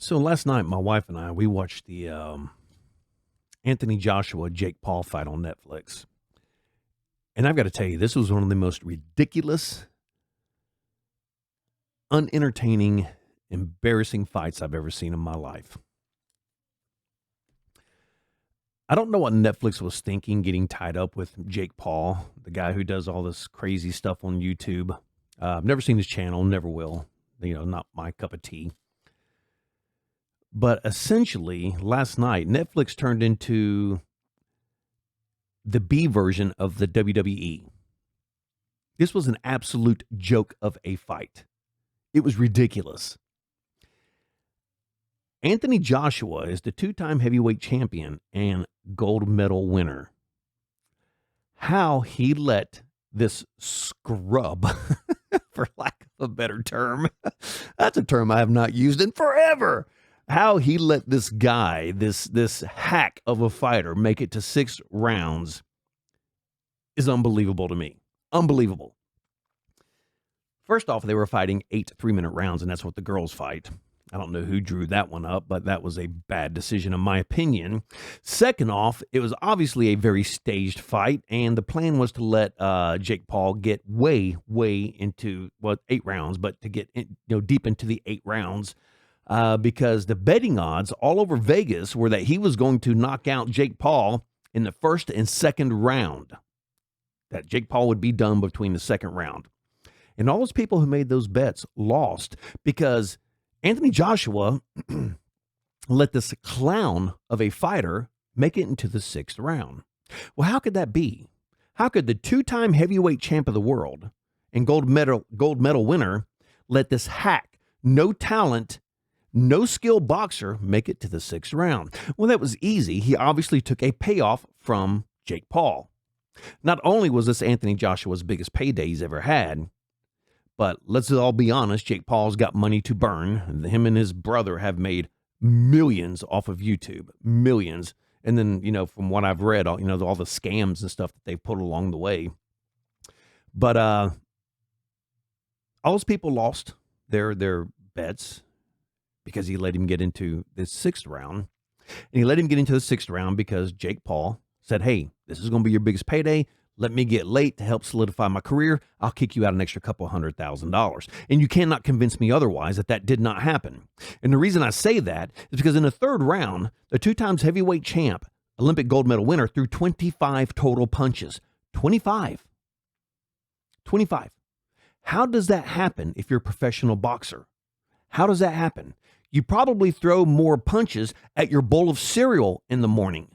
So last night, my wife and I, we watched the Anthony Joshua Jake Paul fight on Netflix. And I've got to tell you, this was one of the most ridiculous, unentertaining, embarrassing fights I've ever seen in my life. I don't know what Netflix was thinking getting tied up with Jake Paul, the guy who does all this crazy stuff on YouTube. I've never seen his channel, never will. Not my cup of tea. But essentially, last night, Netflix turned into the B version of the WWE. This was an absolute joke of a fight. It was ridiculous. Anthony Joshua is the two-time heavyweight champion and gold medal winner. How he let this scrub, for lack of a better term, that's a term I have not used in forever. How he let this guy, this hack of a fighter, make it to 6 rounds is unbelievable to me. Unbelievable. First off, they were fighting 8 3-minute rounds, and that's what the girls fight. I don't know who drew that one up, but that was a bad decision in my opinion. Second off, it was obviously a very staged fight, and the plan was to let Jake Paul get way into 8 rounds, but to get deep into the 8 rounds. Because the betting odds all over Vegas were that he was going to knock out Jake Paul in the first and second round. That Jake Paul would be done between the second round. And all those people who made those bets lost because Anthony Joshua let this clown of a fighter make it into the 6th round. Well, how could that be? How could the two-time heavyweight champ of the world and gold medal winner let this hack, no talent, no skill boxer make it to the 6th round? Well, that was easy. He obviously took a payoff from Jake Paul. Not only was this Anthony Joshua's biggest payday he's ever had, but let's all be honest, Jake Paul's got money to burn. Him and his brother have made millions off of YouTube, millions. And then, from what I've read, all the scams and stuff that they've put along the way. But all those people lost their bets because he let him get into the 6th round. And he let him get into the 6th round because Jake Paul said, hey, this is going to be your biggest payday. Let me get late to help solidify my career. I'll kick you out an extra couple $100,000. And you cannot convince me otherwise that did not happen. And the reason I say that is because in the 3rd round, the 2 times heavyweight champ, Olympic gold medal winner, threw 25 total punches. 25. How does that happen if you're a professional boxer? How does that happen? You probably throw more punches at your bowl of cereal in the morning.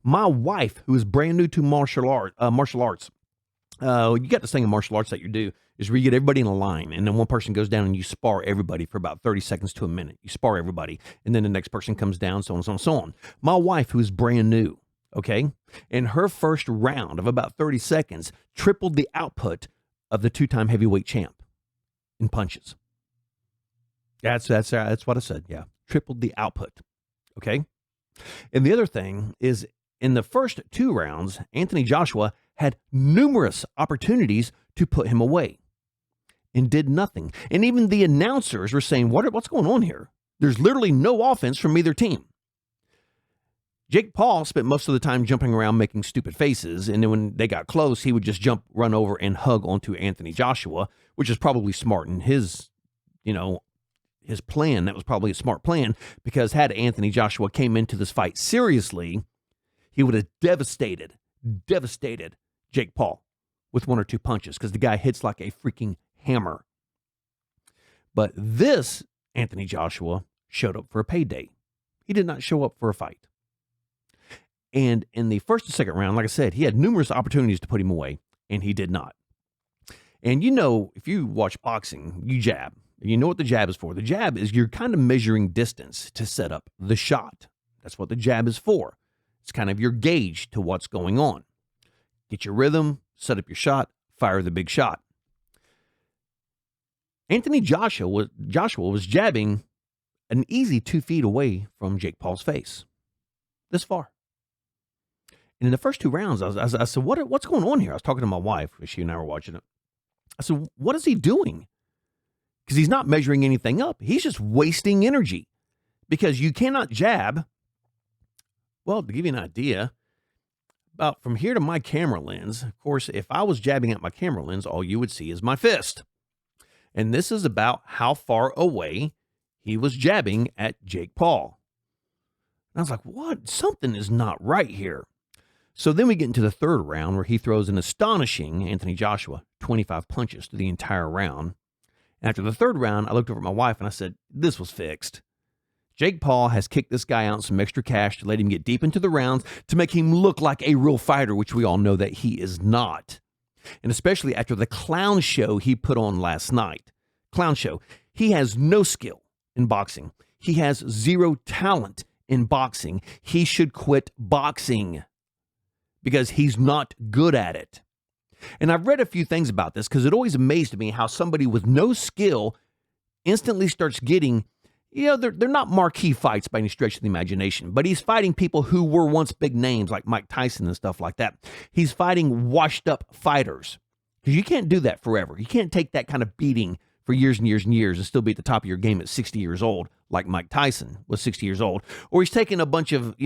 My wife, who is brand new to martial arts, you got this thing in martial arts that you do is where you get everybody in a line, and then one person goes down and you spar everybody for about 30 seconds to a minute. You spar everybody, and then the next person comes down, so on, so on, so on. My wife, who is brand new, okay, in her first round of about 30 seconds, tripled the output of the 2-time heavyweight champ in punches. That's what I said, yeah. Tripled the output, okay? And the other thing is, in the first 2 rounds, Anthony Joshua had numerous opportunities to put him away and did nothing. And even the announcers were saying, what's going on here? There's literally no offense from either team. Jake Paul spent most of the time jumping around making stupid faces, and then when they got close, he would just run over and hug onto Anthony Joshua, which is probably smart in his plan. That was probably a smart plan, because had Anthony Joshua came into this fight seriously, he would have devastated Jake Paul with 1 or 2 punches, because the guy hits like a freaking hammer. But this Anthony Joshua showed up for a payday. He did not show up for a fight. And in the first and second round, like I said, he had numerous opportunities to put him away, and he did not. And if you watch boxing, you jab. You know what the jab is for. The jab is you're kind of measuring distance to set up the shot. That's what the jab is for. It's kind of your gauge to what's going on. Get your rhythm, set up your shot, fire the big shot. Anthony Joshua was jabbing an easy 2 feet away from Jake Paul's face. This far. And in the first 2 rounds, I said, what's going on here? I was talking to my wife, she and I were watching it. I said, what is he doing? because he's not measuring anything up. He's just wasting energy because you cannot jab. Well, to give you an idea, about from here to my camera lens, of course, if I was jabbing at my camera lens, all you would see is my fist. And this is about how far away he was jabbing at Jake Paul. And I was like, what? Something is not right here. So then we get into the third round where he throws an astonishing Anthony Joshua 25 punches through the entire round. After the third round, I looked over at my wife and I said, this was fixed. Jake Paul has kicked this guy out some extra cash to let him get deep into the rounds to make him look like a real fighter, which we all know that he is not. And especially after the clown show he put on last night. Clown show. He has no skill in boxing. He has zero talent in boxing. He should quit boxing because he's not good at it. And I've read a few things about this because it always amazed me how somebody with no skill instantly starts getting, they're not marquee fights by any stretch of the imagination, but he's fighting people who were once big names like Mike Tyson and stuff like that. He's fighting washed up fighters because you can't do that forever. You can't take that kind of beating for years and years and years and still be at the top of your game at 60 years old, like Mike Tyson was 60 years old. Or he's taking a bunch of,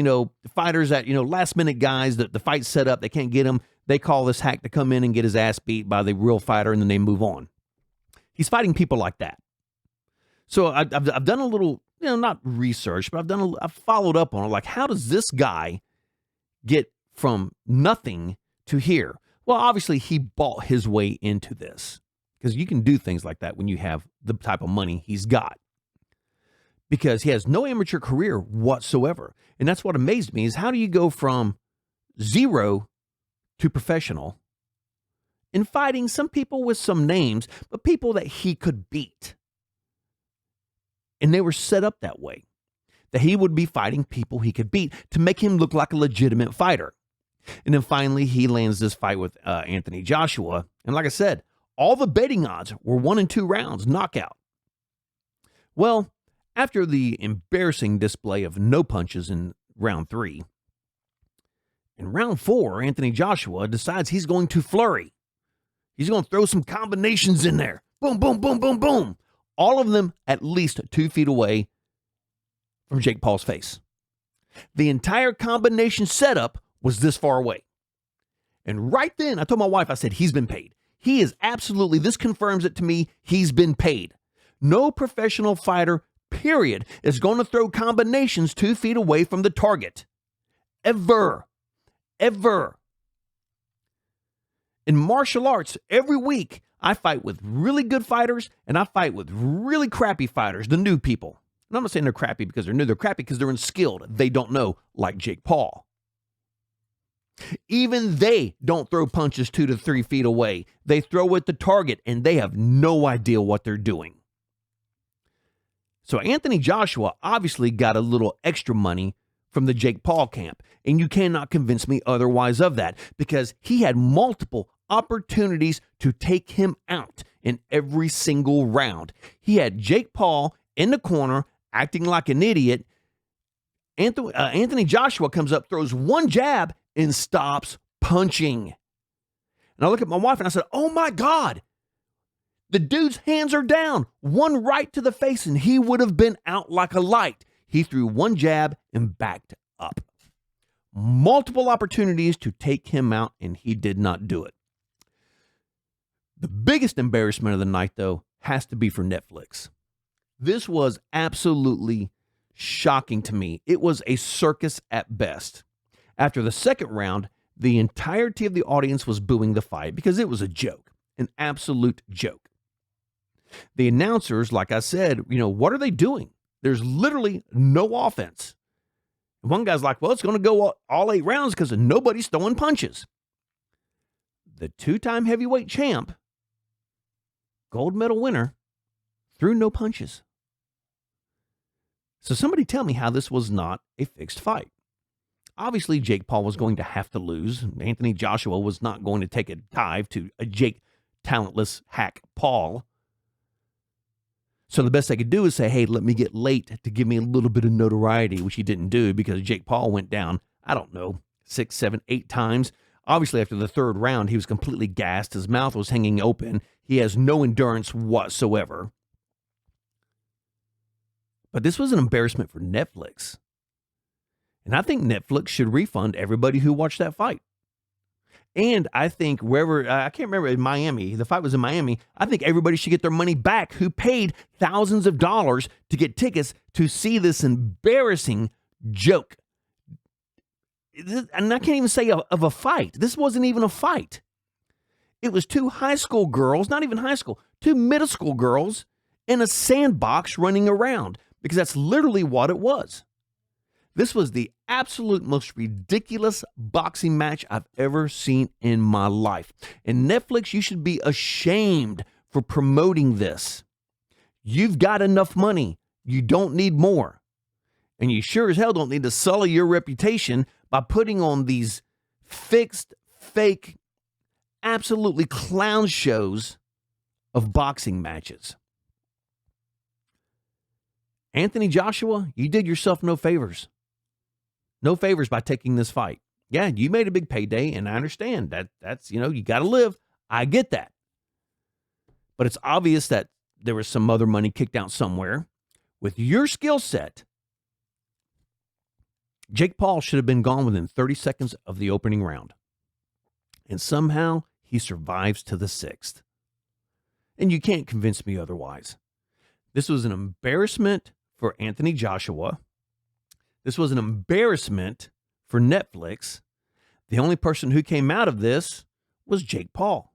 fighters that, last minute guys that the fight's set up, they can't get him. They call this hack to come in and get his ass beat by the real fighter and then they move on. He's fighting people like that. So I've done a little, not research, but I've followed up on it. Like, how does this guy get from nothing to here? Well, obviously he bought his way into this. Because you can do things like that when you have the type of money he's got. Because he has no amateur career whatsoever. And that's what amazed me is how do you go from zero to professional in fighting some people with some names, but people that he could beat. And they were set up that way. That he would be fighting people he could beat to make him look like a legitimate fighter. And then finally he lands this fight with Anthony Joshua. And like I said, all the betting odds were 1 and 2 rounds, knockout. Well, after the embarrassing display of no punches in round 3, in round 4, Anthony Joshua decides he's going to flurry. He's going to throw some combinations in there. Boom, boom, boom, boom, boom. All of them at least 2 feet away from Jake Paul's face. The entire combination setup was this far away. And right then, I told my wife, I said, he's been paid. He is absolutely, this confirms it to me, he's been paid. No professional fighter, period, is going to throw combinations 2 feet away from the target. Ever. Ever. In martial arts, every week, I fight with really good fighters and I fight with really crappy fighters, the new people. And I'm not saying they're crappy because they're new, they're crappy because they're unskilled. They don't know, like Jake Paul. Even they don't throw punches 2 to 3 feet away. They throw at the target and they have no idea what they're doing. So Anthony Joshua obviously got a little extra money from the Jake Paul camp. And you cannot convince me otherwise of that because he had multiple opportunities to take him out in every single round. He had Jake Paul in the corner acting like an idiot. Anthony Joshua comes up, throws one jab, and stops punching. And I look at my wife and I said, oh my God, the dude's hands are down. One right to the face and he would have been out like a light. He threw one jab and backed up. Multiple opportunities to take him out and he did not do it. The biggest embarrassment of the night, though, has to be for Netflix. This was absolutely shocking to me. It was a circus at best. After the second round, the entirety of the audience was booing the fight because it was a joke, an absolute joke. The announcers, like I said, what are they doing? There's literally no offense. And one guy's like, well, it's going to go all 8 rounds because nobody's throwing punches. The 2-time heavyweight champ, gold medal winner, threw no punches. So somebody tell me how this was not a fixed fight. Obviously, Jake Paul was going to have to lose. Anthony Joshua was not going to take a dive to a Jake talentless hack Paul. So the best they could do is say, hey, let me get late to give me a little bit of notoriety, which he didn't do because Jake Paul went down, 6, 7, 8 times. Obviously, after the third round, he was completely gassed. His mouth was hanging open. He has no endurance whatsoever. But this was an embarrassment for Netflix. And I think Netflix should refund everybody who watched that fight. And I think wherever, I can't remember, in Miami, the fight was in Miami, I think everybody should get their money back who paid thousands of dollars to get tickets to see this embarrassing joke. And I can't even say of a fight. This wasn't even a fight. It was two high school girls, not even high school, two middle school girls in a sandbox running around, because that's literally what it was. This was the absolute most ridiculous boxing match I've ever seen in my life. And Netflix, you should be ashamed for promoting this. You've got enough money. You don't need more. And you sure as hell don't need to sully your reputation by putting on these fixed, fake, absolutely clown shows of boxing matches. Anthony Joshua, you did yourself no favors. No favors by taking this fight. Yeah, you made a big payday, and I understand that's, you got to live. I get that. But it's obvious that there was some other money kicked out somewhere. With your skill set, Jake Paul should have been gone within 30 seconds of the opening round. And somehow he survives to the 6th. And you can't convince me otherwise. This was an embarrassment for Anthony Joshua. This was an embarrassment for Netflix. The only person who came out of this was Jake Paul.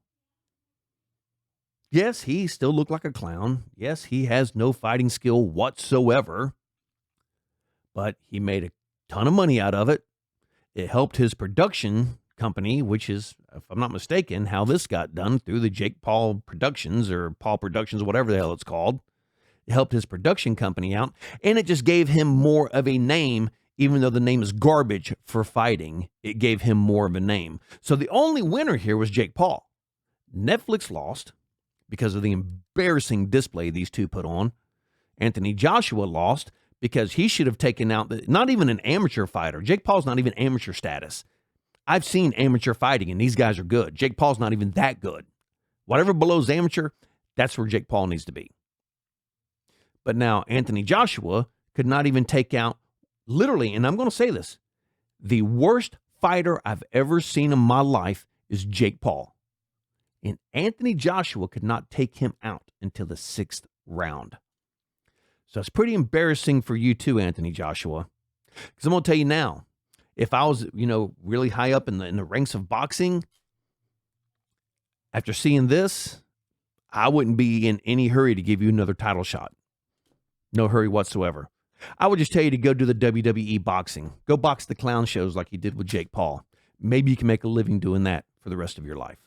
Yes, he still looked like a clown. Yes, he has no fighting skill whatsoever. But he made a ton of money out of it. It helped his production company, which is, if I'm not mistaken, how this got done through the Jake Paul Productions or Paul Productions, whatever the hell it's called. It helped his production company out, and it just gave him more of a name, even though the name is garbage for fighting. It gave him more of a name. So the only winner here was Jake Paul. Netflix lost because of the embarrassing display these two put on. Anthony Joshua lost because he should have taken out, not even an amateur fighter. Jake Paul's not even amateur status. I've seen amateur fighting, and these guys are good. Jake Paul's not even that good. Whatever below's amateur, that's where Jake Paul needs to be. But now Anthony Joshua could not even take out, literally, and I'm going to say this, the worst fighter I've ever seen in my life is Jake Paul. And Anthony Joshua could not take him out until the 6th round. So it's pretty embarrassing for you too, Anthony Joshua. Because I'm going to tell you now, if I was, really high up in the ranks of boxing, after seeing this, I wouldn't be in any hurry to give you another title shot. No hurry whatsoever. I would just tell you to go do the WWE boxing. Go box the clown shows like you did with Jake Paul. Maybe you can make a living doing that for the rest of your life.